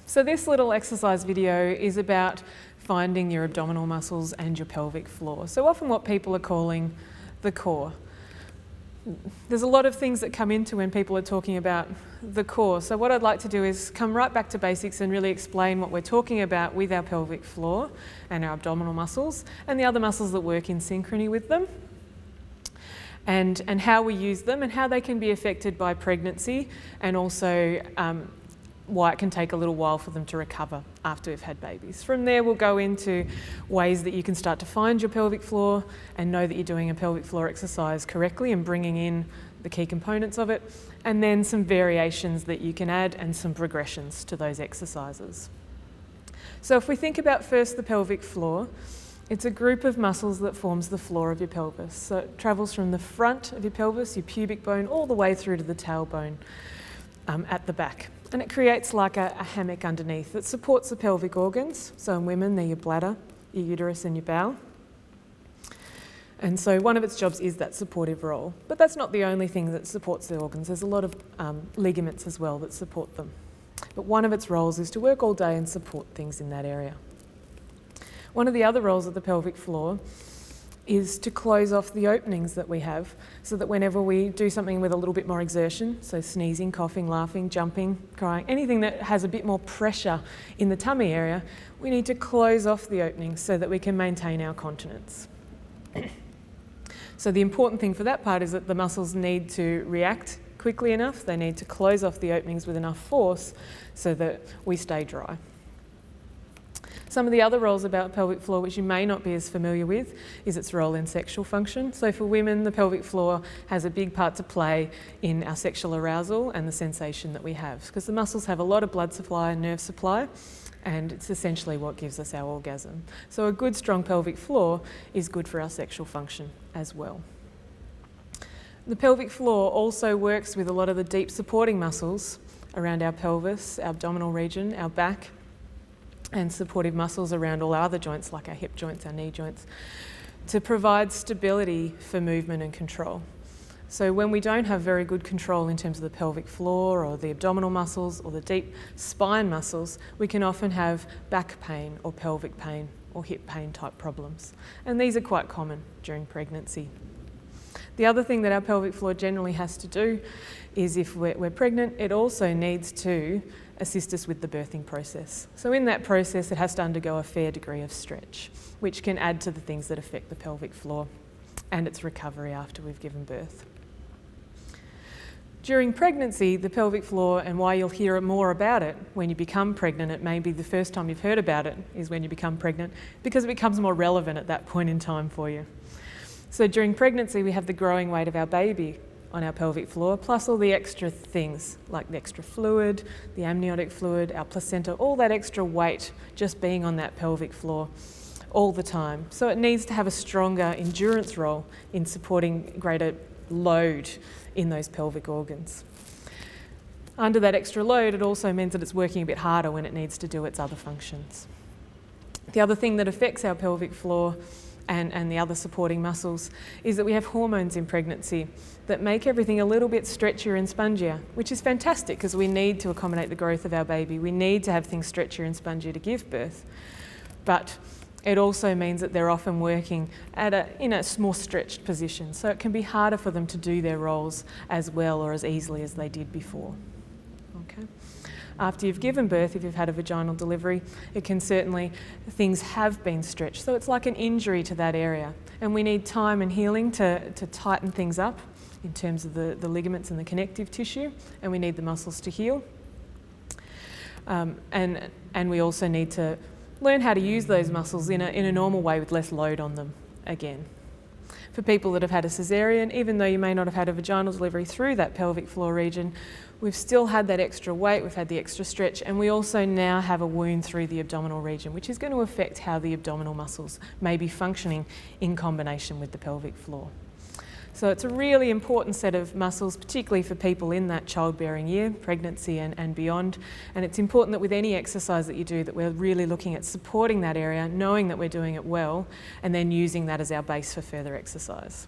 So this little exercise video is about finding your abdominal muscles and your pelvic floor. So often what people are calling the core. There's a lot of things that come into when people are talking about the core. So what I'd like to do is come right back to basics and really explain what we're talking about with our pelvic floor and our abdominal muscles and the other muscles that work in synchrony with them, and how we use them and how they can be affected by pregnancy, and also why it can take a little while for them to recover after we've had babies. From there, we'll go into ways that you can start to find your pelvic floor and know that you're doing a pelvic floor exercise correctly and bringing in the key components of it, and then some variations that you can add and some progressions to those exercises. So if we think about first the pelvic floor, it's a group of muscles that forms the floor of your pelvis. So it travels from the front of your pelvis, your pubic bone, all the way through to the tailbone at the back. And it creates like a hammock underneath that supports the pelvic organs. So in women, they're your bladder, your uterus and your bowel. And so one of its jobs is that supportive role. But that's not the only thing that supports the organs. There's a lot of ligaments as well that support them. But one of its roles is to work all day and support things in that area. One of the other roles of the pelvic floor is to close off the openings that we have, so that whenever we do something with a little bit more exertion, so sneezing, coughing, laughing, jumping, crying, anything that has a bit more pressure in the tummy area, we need to close off the openings so that we can maintain our continence. So the important thing for that part is that the muscles need to react quickly enough, they need to close off the openings with enough force so that we stay dry. Some of the other roles about pelvic floor which you may not be as familiar with is its role in sexual function. So for women, the pelvic floor has a big part to play in our sexual arousal and the sensation that we have, because the muscles have a lot of blood supply and nerve supply, and it's essentially what gives us our orgasm. So a good strong pelvic floor is good for our sexual function as well. The pelvic floor also works with a lot of the deep supporting muscles around our pelvis, our abdominal region, our back, and supportive muscles around all our other joints like our hip joints, our knee joints, to provide stability for movement and control. So when we don't have very good control in terms of the pelvic floor or the abdominal muscles or the deep spine muscles, we can often have back pain or pelvic pain or hip pain type problems. And these are quite common during pregnancy. The other thing that our pelvic floor generally has to do is, if we're pregnant, it also needs to assist us with the birthing process. So in that process, it has to undergo a fair degree of stretch, which can add to the things that affect the pelvic floor and its recovery after we've given birth. During pregnancy, the pelvic floor, and why you'll hear more about it when you become pregnant, it may be the first time you've heard about it is when you become pregnant, because it becomes more relevant at that point in time for you. So during pregnancy, we have the growing weight of our baby on our pelvic floor, plus all the extra things like the extra fluid, the amniotic fluid, our placenta, all that extra weight just being on that pelvic floor all the time. So it needs to have a stronger endurance role in supporting greater load in those pelvic organs. Under that extra load, it also means that it's working a bit harder when it needs to do its other functions. The other thing that affects our pelvic floor and the other supporting muscles is that we have hormones in pregnancy that make everything a little bit stretchier and spongier, which is fantastic because we need to accommodate the growth of our baby. We need to have things stretchier and spongier to give birth. But it also means that they're often working in a more stretched position, so it can be harder for them to do their roles as well or as easily as they did before. Okay. After you've given birth, if you've had a vaginal delivery, it can certainly, things have been stretched. So it's like an injury to that area. And we need time and healing to tighten things up in terms of the ligaments and the connective tissue, and we need the muscles to heal. And we also need to learn how to use those muscles in a normal way with less load on them again. For people that have had a cesarean, even though you may not have had a vaginal delivery through that pelvic floor region, we've still had that extra weight, we've had the extra stretch, and we also now have a wound through the abdominal region, which is going to affect how the abdominal muscles may be functioning in combination with the pelvic floor. So it's a really important set of muscles, particularly for people in that childbearing year, pregnancy and beyond. And it's important that with any exercise that you do, that we're really looking at supporting that area, knowing that we're doing it well, and then using that as our base for further exercise.